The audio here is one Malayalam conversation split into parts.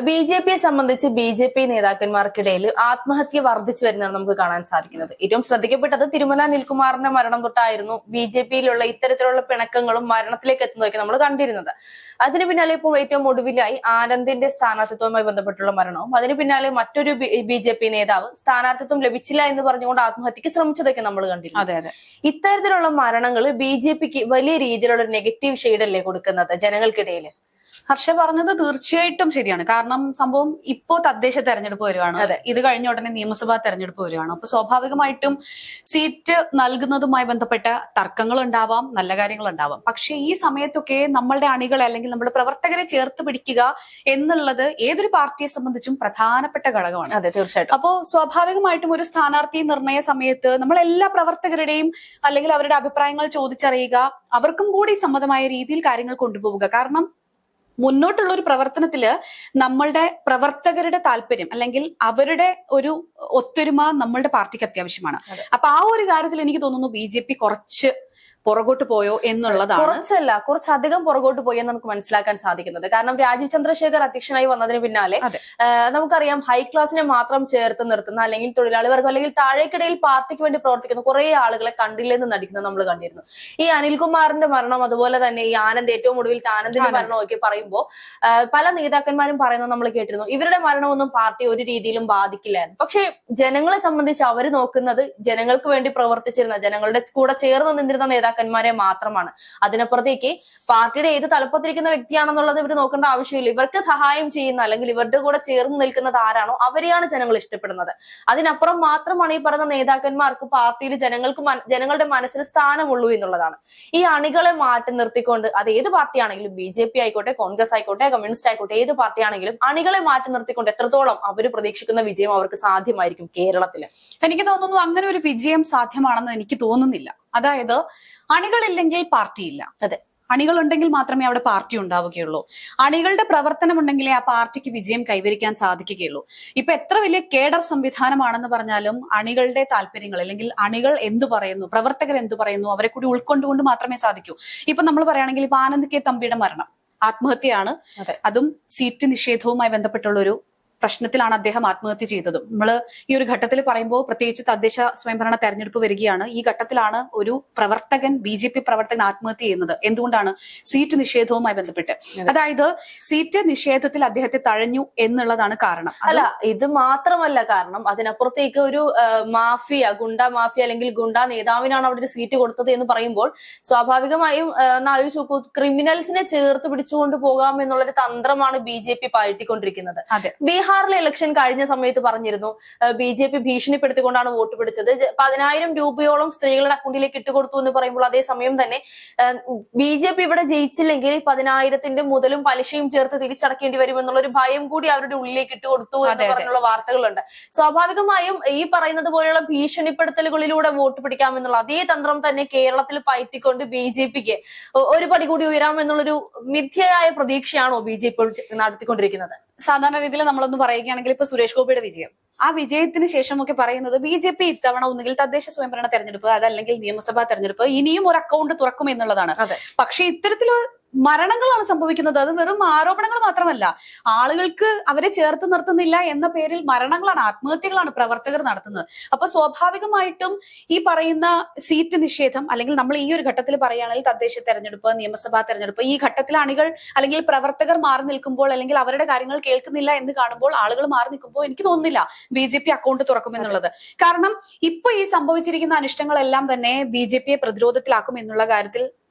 ബി.ജെ.പിയെ സംബന്ധിച്ച് ബി.ജെ.പി നേതാക്കന്മാർക്കിടയിൽ ആത്മഹത്യ വർദ്ധിച്ചു വരുന്നതാണ് നമുക്ക് കാണാൻ സാധിക്കുന്നത്. ഏറ്റവും ശ്രദ്ധിക്കപ്പെട്ടത് തിരുമല അനിൽകുമാറിന്റെ മരണം തൊട്ടായിരുന്നു ബി.ജെ.പിയിലുള്ള ഇത്തരത്തിലുള്ള പിണക്കങ്ങളും മരണത്തിലേക്ക് എത്തുന്നതൊക്കെ നമ്മൾ കണ്ടിരുന്നത്. അതിന് പിന്നാലെ ഇപ്പോൾ ഏറ്റവും ഒടുവിലായി ആനന്ദിന്റെ സ്ഥാനാർത്ഥിത്വവുമായി ബന്ധപ്പെട്ടുള്ള മരണവും അതിന് പിന്നാലെ മറ്റൊരു ബി.ജെ.പി നേതാവ് സ്ഥാനാർത്ഥിത്വം ലഭിച്ചില്ല എന്ന് പറഞ്ഞുകൊണ്ട് ആത്മഹത്യക്ക് ശ്രമിച്ചതൊക്കെ നമ്മൾ കണ്ടിരുന്നു. ഇത്തരത്തിലുള്ള മരണങ്ങൾ ബി.ജെ.പിക്ക് വലിയ രീതിയിലുള്ള ഒരു നെഗറ്റീവ് ഷെയ്ഡല്ലേ കൊടുക്കുന്നത് ജനങ്ങൾക്കിടയിൽ? ഹർഷ പറഞ്ഞത് തീർച്ചയായിട്ടും ശരിയാണ്. കാരണം സംഭവം ഇപ്പോ തദ്ദേശ തെരഞ്ഞെടുപ്പ് വരുവാണ്. ഇത് കഴിഞ്ഞ ഉടനെ നിയമസഭാ തെരഞ്ഞെടുപ്പ് വരുവാണ്. അപ്പൊ സ്വാഭാവികമായിട്ടും സീറ്റ് നൽകുന്നതുമായി ബന്ധപ്പെട്ട തർക്കങ്ങൾ ഉണ്ടാവാം, നല്ല കാര്യങ്ങൾ ഉണ്ടാവാം. പക്ഷെ ഈ സമയത്തൊക്കെ നമ്മളുടെ അണികളെ അല്ലെങ്കിൽ നമ്മുടെ പ്രവർത്തകരെ ചേർത്ത് പിടിക്കുക എന്നുള്ളത് ഏതൊരു പാർട്ടിയെ സംബന്ധിച്ചും പ്രധാനപ്പെട്ട ഘടകമാണ്. അതെ, തീർച്ചയായിട്ടും. അപ്പോ സ്വാഭാവികമായിട്ടും ഒരു സ്ഥാനാർത്ഥി നിർണയ സമയത്ത് നമ്മൾ എല്ലാ പ്രവർത്തകരുടെയും അല്ലെങ്കിൽ അവരുടെ അഭിപ്രായങ്ങൾ ചോദിച്ചറിയുക, അവർക്കും കൂടി സമ്മതമായ രീതിയിൽ കാര്യങ്ങൾ കൊണ്ടുപോവുക. കാരണം മുന്നോട്ടുള്ള ഒരു പ്രവർത്തനത്തില് നമ്മളുടെ പ്രവർത്തകരുടെ താല്പര്യം അല്ലെങ്കിൽ അവരുടെ ഒരു ഒത്തൊരുമ നമ്മളുടെ പാർട്ടിക്ക് അത്യാവശ്യമാണ്. അപ്പൊ ആ ഒരു കാര്യത്തിൽ എനിക്ക് തോന്നുന്നു ബി.ജെ.പി കുറച്ച് പുറകോട്ട് പോയോ എന്നുള്ളതാണ്. കുറച്ചധികം പുറകോട്ട് പോയി എന്ന് നമുക്ക് മനസ്സിലാക്കാൻ സാധിക്കുന്നത്. കാരണം രാജീവ് ചന്ദ്രശേഖർ അധ്യക്ഷനായി വന്നതിന് പിന്നാലെ നമുക്കറിയാം ഹൈ ക്ലാസിനെ മാത്രം ചേർത്ത് നിർത്തുന്ന അല്ലെങ്കിൽ തൊഴിലാളി വർഗം അല്ലെങ്കിൽ താഴേക്കിടയിൽ പാർട്ടിക്ക് വേണ്ടി പ്രവർത്തിക്കുന്ന കുറെ ആളുകളെ കണ്ടില്ലെന്ന് നടിക്കുന്നത് നമ്മൾ കണ്ടിരുന്നു. ഈ അനിൽകുമാറിന്റെ മരണം, അതുപോലെ തന്നെ ഈ ആനന്ദ്, ഏറ്റവും ഒടുവിൽ ആനന്ദിന്റെ മരണമൊക്കെ പറയുമ്പോൾ പല നേതാക്കന്മാരും പറയുന്നത് നമ്മൾ കേട്ടിരുന്നു, ഇവരുടെ മരണമൊന്നും പാർട്ടി ഒരു രീതിയിലും ബാധിക്കില്ല എന്ന്. പക്ഷെ ജനങ്ങളെ സംബന്ധിച്ച് അവർ നോക്കുന്നത് ജനങ്ങൾക്ക് വേണ്ടി പ്രവർത്തിച്ചിരുന്ന, ജനങ്ങളുടെ കൂടെ ചേർന്ന് നിന്നിരുന്ന നേതാക്കന്മാരെ മാത്രമാണ്. അതിനപ്പുറത്തേക്ക് പാർട്ടിയുടെ ഏത് തലപ്പത്തിരിക്കുന്ന വ്യക്തിയാണെന്നുള്ളത് ഇവർ നോക്കേണ്ട ആവശ്യമില്ല. ഇവർക്ക് സഹായം ചെയ്യുന്ന അല്ലെങ്കിൽ ഇവരുടെ കൂടെ ചേർന്ന് നിൽക്കുന്നത് ആരാണോ അവരെയാണ് ജനങ്ങൾ ഇഷ്ടപ്പെടുന്നത്. അതിനപ്പുറം മാത്രമാണ് ഈ പറയുന്ന നേതാക്കന്മാർക്ക് പാർട്ടിയിൽ ജനങ്ങളുടെ മനസ്സിൽ സ്ഥാനമുള്ളൂ എന്നുള്ളതാണ്. ഈ അണികളെ മാറ്റി നിർത്തിക്കൊണ്ട് അത് ഏത് പാർട്ടിയാണെങ്കിലും, ബി.ജെ.പി ആയിക്കോട്ടെ, കോൺഗ്രസ് ആയിക്കോട്ടെ, കമ്മ്യൂണിസ്റ്റ് ആയിക്കോട്ടെ, ഏത് പാർട്ടിയാണെങ്കിലും അണികളെ മാറ്റി നിർത്തിക്കൊണ്ട് എത്രത്തോളം അവർ പ്രതീക്ഷിക്കുന്ന വിജയം അവർക്ക് സാധ്യമായിരിക്കും കേരളത്തില്? എനിക്ക് തോന്നുന്നു അങ്ങനെ ഒരു വിജയം സാധ്യമാണെന്ന് എനിക്ക് തോന്നുന്നില്ല. അതായത് അണികളില്ലെങ്കിൽ പാർട്ടിയില്ല. അതെ, അണികളുണ്ടെങ്കിൽ മാത്രമേ അവിടെ പാർട്ടി ഉണ്ടാവുകയുള്ളൂ. അണികളുടെ പ്രവർത്തനം ഉണ്ടെങ്കിലേ ആ പാർട്ടിക്ക് വിജയം കൈവരിക്കാൻ സാധിക്കുകയുള്ളൂ. ഇപ്പൊ എത്ര വലിയ കേഡർ സംവിധാനമാണെന്ന് പറഞ്ഞാലും അണികളുടെ താല്പര്യങ്ങൾ അല്ലെങ്കിൽ അണികൾ എന്തു പറയുന്നു, പ്രവർത്തകർ എന്തു പറയുന്നു, അവരെ കൂടി ഉൾക്കൊണ്ടുകൊണ്ട് മാത്രമേ സാധിക്കൂ. ഇപ്പൊ നമ്മൾ പറയുകയാണെങ്കിൽ ഇപ്പൊ ആനന്ദ് കെ തമ്പിയുടെ മരണം ആത്മഹത്യയാണ്. അതും സീറ്റ് നിഷേധവുമായി ബന്ധപ്പെട്ടുള്ള ഒരു പ്രശ്നത്തിലാണ് അദ്ദേഹം ആത്മഹത്യ ചെയ്തത്. നമ്മൾ ഈ ഒരു ഘട്ടത്തിൽ പറയുമ്പോൾ പ്രത്യേകിച്ച് തദ്ദേശ സ്വയംഭരണ തെരഞ്ഞെടുപ്പ് വരികയാണ്. ഈ ഘട്ടത്തിലാണ് ഒരു പ്രവർത്തകൻ, ബി.ജെ.പി പ്രവർത്തകൻ ആത്മഹത്യ ചെയ്യുന്നത്. എന്തുകൊണ്ടാണ്? സീറ്റ് നിഷേധവുമായി ബന്ധപ്പെട്ട്. അതായത് സീറ്റ് നിഷേധത്തിൽ അദ്ദേഹത്തെ തഴഞ്ഞു എന്നുള്ളതാണ് കാരണം. അല്ല, ഇത് മാത്രമല്ല കാരണം. അതിനപ്പുറത്തേക്ക് ഒരു ഗുണ്ട മാഫിയ അല്ലെങ്കിൽ ഗുണ്ട നേതാവിനാണ് അവിടെ ഒരു സീറ്റ് കൊടുത്തത് എന്ന് പറയുമ്പോൾ സ്വാഭാവികമായും ആലോചിച്ച് നോക്കൂ, ക്രിമിനൽസിനെ ചേർത്ത് പിടിച്ചുകൊണ്ട് പോകാം എന്നുള്ളൊരു തന്ത്രമാണ് ബി.ജെ.പി പയറ്റിക്കൊണ്ടിരിക്കുന്നത്. ബീഹാറിലെ ഇലക്ഷൻ കഴിഞ്ഞ സമയത്ത് പറഞ്ഞിരുന്നു, ബി.ജെ.പി ഭീഷണിപ്പെടുത്തിക്കൊണ്ടാണ് വോട്ട് പിടിച്ചത്. 10,000 രൂപയോളം സ്ത്രീകളുടെ അക്കൗണ്ടിലേക്ക് ഇട്ടുകൊടുത്തു എന്ന് പറയുമ്പോൾ അതേസമയം തന്നെ ബി.ജെ.പി ഇവിടെ ജയിച്ചില്ലെങ്കിൽ 10,000ന്റെ മുതലും പലിശയും ചേർത്ത് തിരിച്ചടക്കേണ്ടി വരും എന്നുള്ളൊരു ഭയം കൂടി അവരുടെ ഉള്ളിലേക്ക് ഇട്ടുകൊടുത്തു എന്ന് പറഞ്ഞുള്ള വാർത്തകളുണ്ട്. സ്വാഭാവികമായും ഈ പറയുന്നത് പോലെയുള്ള ഭീഷണിപ്പെടുത്തലുകളിലൂടെ വോട്ട് പിടിക്കാമെന്നുള്ള അതേ തന്ത്രം തന്നെ കേരളത്തിൽ പയറ്റിക്കൊണ്ട് ബി.ജെ.പിക്ക് ഒരു പടി കൂടി ഉയരാമെന്നുള്ളൊരു മിഥ്യയായ പ്രതീക്ഷയാണോ ബി.ജെ.പി നടത്തിക്കൊണ്ടിരിക്കുന്നത്? സാധാരണ രീതിയിൽ നമ്മളൊന്ന് പറയുകയാണെങ്കിൽ ഇപ്പൊ സുരേഷ് ഗോപിയുടെ വിജയം, ആ വിജയത്തിന് ശേഷമൊക്കെ പറയുന്നത് ബി.ജെ.പി ഇത്തവണ ഒന്നുകിൽ തദ്ദേശ സ്വയംഭരണ തെരഞ്ഞെടുപ്പ് അതല്ലെങ്കിൽ നിയമസഭാ തെരഞ്ഞെടുപ്പ് ഇനിയും ഒരു അക്കൗണ്ട് തുറക്കും എന്നുള്ളതാണ്. പക്ഷെ ഇത്തരത്തില് മരണങ്ങളാണ് സംഭവിക്കുന്നത്. അത് വെറും ആരോപണങ്ങൾ മാത്രമല്ല, ആളുകൾക്ക് അവരെ ചേർത്ത് നിർത്തുന്നില്ല എന്ന പേരിൽ മരണങ്ങളാണ്, ആത്മഹത്യകളാണ് പ്രവർത്തകർ നടത്തുന്നത്. അപ്പൊ സ്വാഭാവികമായിട്ടും ഈ പറയുന്ന സീറ്റ് നിഷേധം അല്ലെങ്കിൽ നമ്മൾ ഈ ഒരു ഘട്ടത്തിൽ പറയുകയാണെങ്കിൽ തദ്ദേശ തെരഞ്ഞെടുപ്പ്, നിയമസഭാ തെരഞ്ഞെടുപ്പ്, ഈ ഘട്ടത്തിൽ അണികൾ അല്ലെങ്കിൽ പ്രവർത്തകർ മാറി നിൽക്കുമ്പോൾ അല്ലെങ്കിൽ അവരുടെ കാര്യങ്ങൾ കേൾക്കുന്നില്ല എന്ന് കാണുമ്പോൾ, ആളുകൾ മാറി നിൽക്കുമ്പോൾ എനിക്ക് തോന്നുന്നില്ല ബി.ജെ.പി അക്കൗണ്ട് തുറക്കുമെന്നുള്ളത്. കാരണം ഇപ്പൊ ഈ സംഭവിച്ചിരിക്കുന്ന അനിഷ്ടങ്ങളെല്ലാം തന്നെ ബി.ജെ.പിയെ പ്രതിരോധത്തിലാക്കും എന്നുള്ള കാര്യത്തിൽ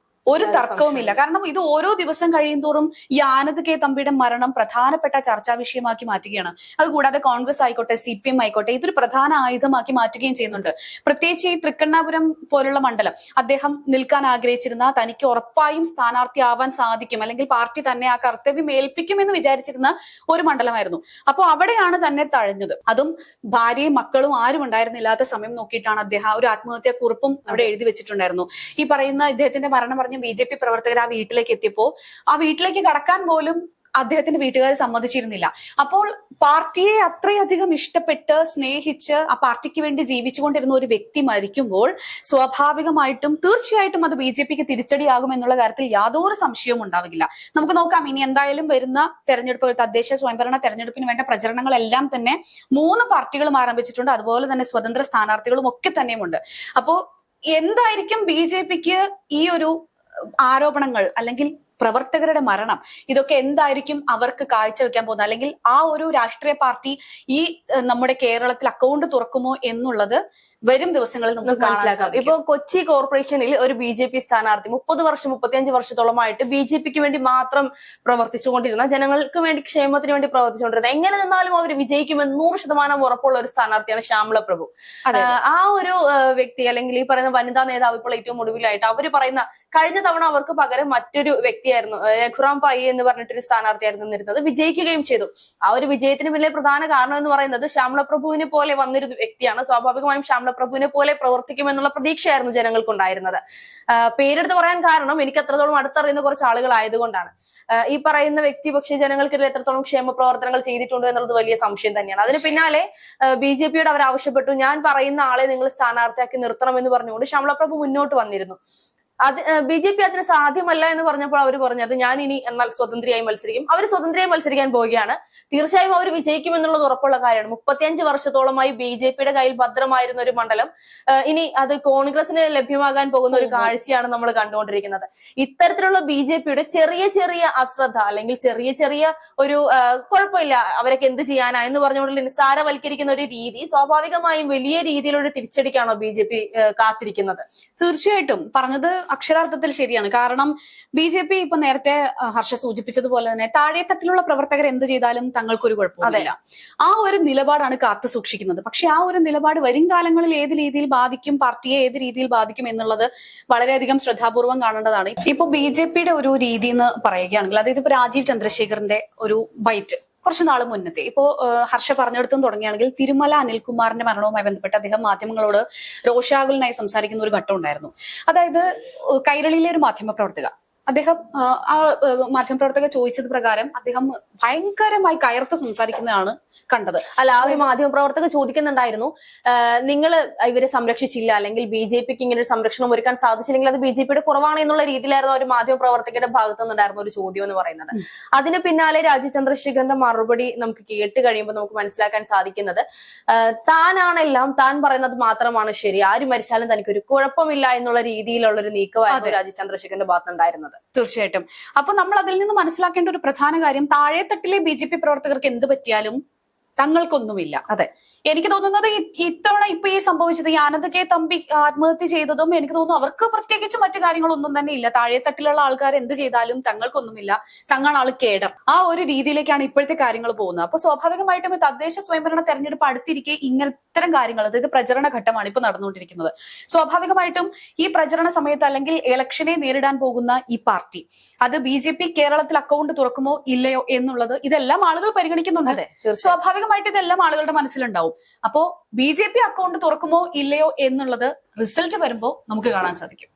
ഒരു തർക്കവുമില്ല. കാരണം ഇത് ഓരോ ദിവസം കഴിയുന്തോറും ഈ ആനന്ദ് കെ തമ്പിയുടെ മരണം പ്രധാനപ്പെട്ട ചർച്ചാ വിഷയമാക്കി മാറ്റുകയാണ്. അതുകൂടാതെ കോൺഗ്രസ് ആയിക്കോട്ടെ, CPM ആയിക്കോട്ടെ, ഇതൊരു പ്രധാന ആയുധമാക്കി മാറ്റുകയും ചെയ്യുന്നുണ്ട്. പ്രത്യേകിച്ച് ഈ തൃക്കണ്ണാപുരം പോലുള്ള മണ്ഡലം അദ്ദേഹം നിൽക്കാൻ ആഗ്രഹിച്ചിരുന്ന, തനിക്ക് ഉറപ്പായും സ്ഥാനാർത്ഥിയാവാൻ സാധിക്കും അല്ലെങ്കിൽ പാർട്ടി തന്നെ ആ കർത്തവ്യം ഏൽപ്പിക്കുമെന്ന് വിചാരിച്ചിരുന്ന ഒരു മണ്ഡലമായിരുന്നു. അപ്പോൾ അവിടെയാണ് തന്നെ തഴഞ്ഞത്. അതും ഭാര്യയും മക്കളും ആരും ഉണ്ടായിരുന്നില്ലാത്ത സമയം നോക്കിയിട്ടാണ് അദ്ദേഹം ഒരു ആത്മഹത്യാ കുറിപ്പും അവിടെ എഴുതി വെച്ചിട്ടുണ്ടായിരുന്നു. ഈ പറയുന്ന ഇദ്ദേഹത്തിന്റെ മരണം ബി.ജെ.പി പ്രവർത്തകർ ആ വീട്ടിലേക്ക് എത്തിയപ്പോ ആ വീട്ടിലേക്ക് കടക്കാൻ പോലും അദ്ദേഹത്തിന്റെ വീട്ടുകാർ സമ്മതിച്ചിരുന്നില്ല. അപ്പോൾ പാർട്ടിയെ അത്രയധികം ഇഷ്ടപ്പെട്ട് സ്നേഹിച്ച് ആ പാർട്ടിക്ക് വേണ്ടി ജീവിച്ചുകൊണ്ടിരുന്ന ഒരു വ്യക്തി മരിക്കുമ്പോൾ സ്വാഭാവികമായിട്ടും തീർച്ചയായിട്ടും അത് BJPക്ക് തിരിച്ചടിയാകും എന്നുള്ള കാര്യത്തിൽ യാതൊരു സംശയവും ഉണ്ടാവില്ല. നമുക്ക് നോക്കാം, ഇനി എന്തായാലും വരുന്ന തെരഞ്ഞെടുപ്പുകൾ, തദ്ദേശ സ്വയംഭരണ തെരഞ്ഞെടുപ്പിന് വേണ്ട പ്രചരണങ്ങളെല്ലാം തന്നെ 3 പാർട്ടികളും ആരംഭിച്ചിട്ടുണ്ട്. അതുപോലെ തന്നെ സ്വതന്ത്ര സ്ഥാനാർത്ഥികളും ഒക്കെ തന്നെയുമുണ്ട്. അപ്പോ എന്തായിരിക്കും BJPക്ക് ഈ ഒരു ആരോപണങ്ങൾ അല്ലെങ്കിൽ പ്രവർത്തകരുടെ മരണം, ഇതൊക്കെ എന്തായിരിക്കും അവർക്ക് കാഴ്ചവെക്കാൻ പോകുന്നത്, അല്ലെങ്കിൽ ആ ഒരു രാഷ്ട്രീയ പാർട്ടി ഈ നമ്മുടെ കേരളത്തിൽ അക്കൗണ്ട് തുറക്കുമോ എന്നുള്ളത് വരും ദിവസങ്ങളിൽ നമുക്ക് മനസ്സിലാക്കാം. ഇപ്പൊ കൊച്ചി കോർപ്പറേഷനിൽ ഒരു BJP സ്ഥാനാർത്ഥി 35 വർഷത്തോളമായിട്ട് BJPക്ക് വേണ്ടി മാത്രം പ്രവർത്തിച്ചുകൊണ്ടിരുന്ന, ജനങ്ങൾക്ക് വേണ്ടി, ക്ഷേമത്തിന് വേണ്ടി പ്രവർത്തിച്ചുകൊണ്ടിരുന്ന, എങ്ങനെ നിന്നാലും അവർ വിജയിക്കുമെന്ന് 100% ഉറപ്പുള്ള ഒരു സ്ഥാനാർത്ഥിയാണ് ശ്യാമള പ്രഭു. ആ ഒരു വ്യക്തി, അല്ലെങ്കിൽ ഈ പറയുന്ന വനിതാ നേതാവ് ഇപ്പോൾ ഏറ്റവും ഒടുവിലായിട്ട് അവർ പറയുന്ന, കഴിഞ്ഞ തവണ അവർക്ക് പകരം മറ്റൊരു വ്യക്തിയായിരുന്നു, രഘുറാം പൈ എന്ന് പറഞ്ഞിട്ടൊരു സ്ഥാനാർത്ഥിയായിരുന്നു നിന്നിരുന്നത്, വിജയിക്കുകയും ചെയ്തു. ആ ഒരു വിജയത്തിന് വലിയ പ്രധാന കാരണം എന്ന് പറയുന്നത് ശ്യാമള പ്രഭുവിനെ പോലെ വന്നൊരു വ്യക്തിയാണ്. സ്വാഭാവികമായും ശ്യാമള പ്രഭുവിനെ പോലെ പ്രവർത്തിക്കുമെന്നുള്ള പ്രതീക്ഷയായിരുന്നു ജനങ്ങൾക്കുണ്ടായിരുന്നത്. പേരെടുത്ത് പറയാൻ കാരണം എനിക്ക് അത്രത്തോളം അടുത്തറിയുന്ന കുറച്ച് ആളുകൾ ആയതുകൊണ്ടാണ്. ഈ പറയുന്ന വ്യക്തി പക്ഷേ ജനങ്ങൾക്കിടയിൽ എത്രത്തോളം ക്ഷേമ പ്രവർത്തനങ്ങൾ ചെയ്തിട്ടുണ്ട് എന്നുള്ളത് വലിയ സംശയം തന്നെയാണ്. അതിന് പിന്നാലെ BJPയോട് അവർ ആവശ്യപ്പെട്ടു, ഞാൻ പറയുന്ന ആളെ നിങ്ങൾ സ്ഥാനാർത്ഥിയാക്കി നിർത്തണമെന്ന് പറഞ്ഞുകൊണ്ട് ശ്യാമള പ്രഭു മുന്നോട്ട് വന്നിരുന്നു. അത് BJP അതിന് സാധ്യമല്ല എന്ന് പറഞ്ഞപ്പോൾ അവർ പറഞ്ഞത്, ഞാൻ ഇനി എന്നാൽ സ്വതന്ത്രയായി മത്സരിക്കും. അവർ സ്വതന്ത്രയായി മത്സരിക്കാൻ പോവുകയാണ്. തീർച്ചയായും അവർ വിജയിക്കും എന്നുള്ളത് ഉറപ്പുള്ള കാര്യമാണ്. 35 വർഷത്തോളമായി BJPയുടെ കയ്യിൽ ഭദ്രമായിരുന്ന ഒരു മണ്ഡലം ഇനി അത് കോൺഗ്രസിന് ലഭ്യമാകാൻ പോകുന്ന ഒരു കാഴ്ചയാണ് നമ്മൾ കണ്ടുകൊണ്ടിരിക്കുന്നത്. ഇത്തരത്തിലുള്ള BJPയുടെ ചെറിയ ചെറിയ അശ്രദ്ധ, അല്ലെങ്കിൽ ചെറിയ ചെറിയ ഒരു കുഴപ്പമില്ല അവരൊക്കെ എന്ത് ചെയ്യാനാ എന്ന് പറഞ്ഞുകൊണ്ട് നിസ്സാരവൽക്കരിക്കുന്ന ഒരു രീതി സ്വാഭാവികമായും വലിയ രീതിയിലൊരു തിരിച്ചടിക്കാണോ BJP കാത്തിരിക്കുന്നത്? തീർച്ചയായിട്ടും പറഞ്ഞത് അക്ഷരാർത്ഥത്തിൽ ശരിയാണ്. കാരണം BJP ഇപ്പൊ നേരത്തെ ഹർഷ സൂചിപ്പിച്ചതുപോലെ തന്നെ താഴെത്തട്ടിലുള്ള പ്രവർത്തകർ എന്ത് ചെയ്താലും തങ്ങൾക്കൊരു കുഴപ്പമില്ല, ആ ഒരു നിലപാടാണ് കാത്തു സൂക്ഷിക്കുന്നത്. പക്ഷെ ആ ഒരു നിലപാട് വരും കാലങ്ങളിൽ ഏത് രീതിയിൽ ബാധിക്കും, പാർട്ടിയെ ഏത് രീതിയിൽ ബാധിക്കും എന്നുള്ളത് വളരെയധികം ശ്രദ്ധാപൂർവം കാണേണ്ടതാണ്. ഇപ്പൊ BJPയുടെ ഒരു രീതി എന്ന് പറയുകയാണെങ്കിൽ, അതായത് ഇപ്പൊ രാജീവ് ചന്ദ്രശേഖറിന്റെ ഒരു ബൈറ്റ് കുറച്ചു നാൾ മുന്നത്തെ, ഇപ്പോ ഹർഷ പറഞ്ഞെടുത്തും തുടങ്ങുകയാണെങ്കിൽ, തിരുമല അനിൽകുമാറിന്റെ മരണവുമായി ബന്ധപ്പെട്ട് അദ്ദേഹം മാധ്യമങ്ങളോട് രോഷാകുലനായി സംസാരിക്കുന്ന ഒരു ഘട്ടം ഉണ്ടായിരുന്നു. അതായത് കൈരളിയിലെ ഒരു മാധ്യമപ്രവർത്തക, അദ്ദേഹം ആ മാധ്യമപ്രവർത്തക ചോദിച്ചത് പ്രകാരം അദ്ദേഹം ഭയങ്കരമായി കയർത്ത് സംസാരിക്കുന്നതാണ് കണ്ടത്. അല്ല, ആ ഒരു മാധ്യമപ്രവർത്തക ചോദിക്കുന്നുണ്ടായിരുന്നു, നിങ്ങൾ ഇവരെ സംരക്ഷിച്ചില്ല, അല്ലെങ്കിൽ BJPക്ക് ഇങ്ങനെ ഒരു സംരക്ഷണം ഒരുക്കാൻ സാധിച്ചില്ലെങ്കിൽ അത് BJPയുടെ കുറവാണ് എന്നുള്ള രീതിയിലായിരുന്നു ഒരു മാധ്യമപ്രവർത്തകരുടെ ഭാഗത്തു നിന്നുണ്ടായിരുന്ന ഒരു ചോദ്യം എന്ന് പറയുന്നത്. അതിന് പിന്നാലെ രാജീവ് ചന്ദ്രശേഖരന്റെ മറുപടി നമുക്ക് കേട്ട് കഴിയുമ്പോൾ നമുക്ക് മനസ്സിലാക്കാൻ സാധിക്കുന്നത്, താനാണെല്ലാം, താൻ പറയുന്നത് മാത്രമാണ് ശരി, ആര് മരിച്ചാലും തനിക്കൊരു കുഴപ്പമില്ല എന്നുള്ള രീതിയിലുള്ള ഒരു നീക്കമായിരുന്നു രാജീവ് ചന്ദ്രശേഖരന്റെ ഭാഗത്തുണ്ടായിരുന്നത്. തീർച്ചയായിട്ടും. അപ്പൊ നമ്മൾ അതിൽ നിന്ന് മനസ്സിലാക്കേണ്ട ഒരു പ്രധാന കാര്യം, താഴെത്തട്ടിലെ BJP പ്രവർത്തകർക്ക് എന്ത് പറ്റിയാലും തങ്ങൾക്കൊന്നുമില്ല. അതെ, എനിക്ക് തോന്നുന്നത് ഇത്തവണ ഇപ്പൊ ഈ സംഭവിച്ചത്, ഈ ആനന്ദ് കെ തമ്പി ആത്മഹത്യ ചെയ്തതും എനിക്ക് തോന്നുന്നു അവർക്ക് പ്രത്യേകിച്ച് മറ്റു കാര്യങ്ങളൊന്നും തന്നെ ഇല്ല. താഴെത്തട്ടിലുള്ള ആൾക്കാർ എന്ത് ചെയ്താലും തങ്ങൾക്കൊന്നുമില്ല, തങ്ങളാൾ കേഡർ, ആ ഒരു രീതിയിലേക്കാണ് ഇപ്പോഴത്തെ കാര്യങ്ങൾ പോകുന്നത്. അപ്പൊ സ്വാഭാവികമായിട്ടും തദ്ദേശ സ്വയംഭരണ തെരഞ്ഞെടുപ്പ് അടുത്തിരിക്കെ ഇത്തരം കാര്യങ്ങൾ, അതായത് പ്രചരണ ഘട്ടമാണ് ഇപ്പൊ നടന്നുകൊണ്ടിരിക്കുന്നത്. സ്വാഭാവികമായിട്ടും ഈ പ്രചരണ സമയത്ത് അല്ലെങ്കിൽ ഇലക്ഷനെ നേരിടാൻ പോകുന്ന ഈ പാർട്ടി, അത് BJP കേരളത്തിൽ അക്കൗണ്ട് തുറക്കുമോ ഇല്ലയോ എന്നുള്ളത് ഇതെല്ലാം ആളുകൾ പരിഗണിക്കുന്നുണ്ട്. സ്വാഭാവികമായിട്ട് ഇതെല്ലാം ആളുകളുടെ മനസ്സിലുണ്ടാവും. അപ്പോ BJP അക്കൗണ്ട് തുറക്കുമോ ഇല്ലയോ എന്നുള്ളത് റിസൾട്ട് വരുമ്പോ നമുക്ക് കാണാൻ സാധിക്കും.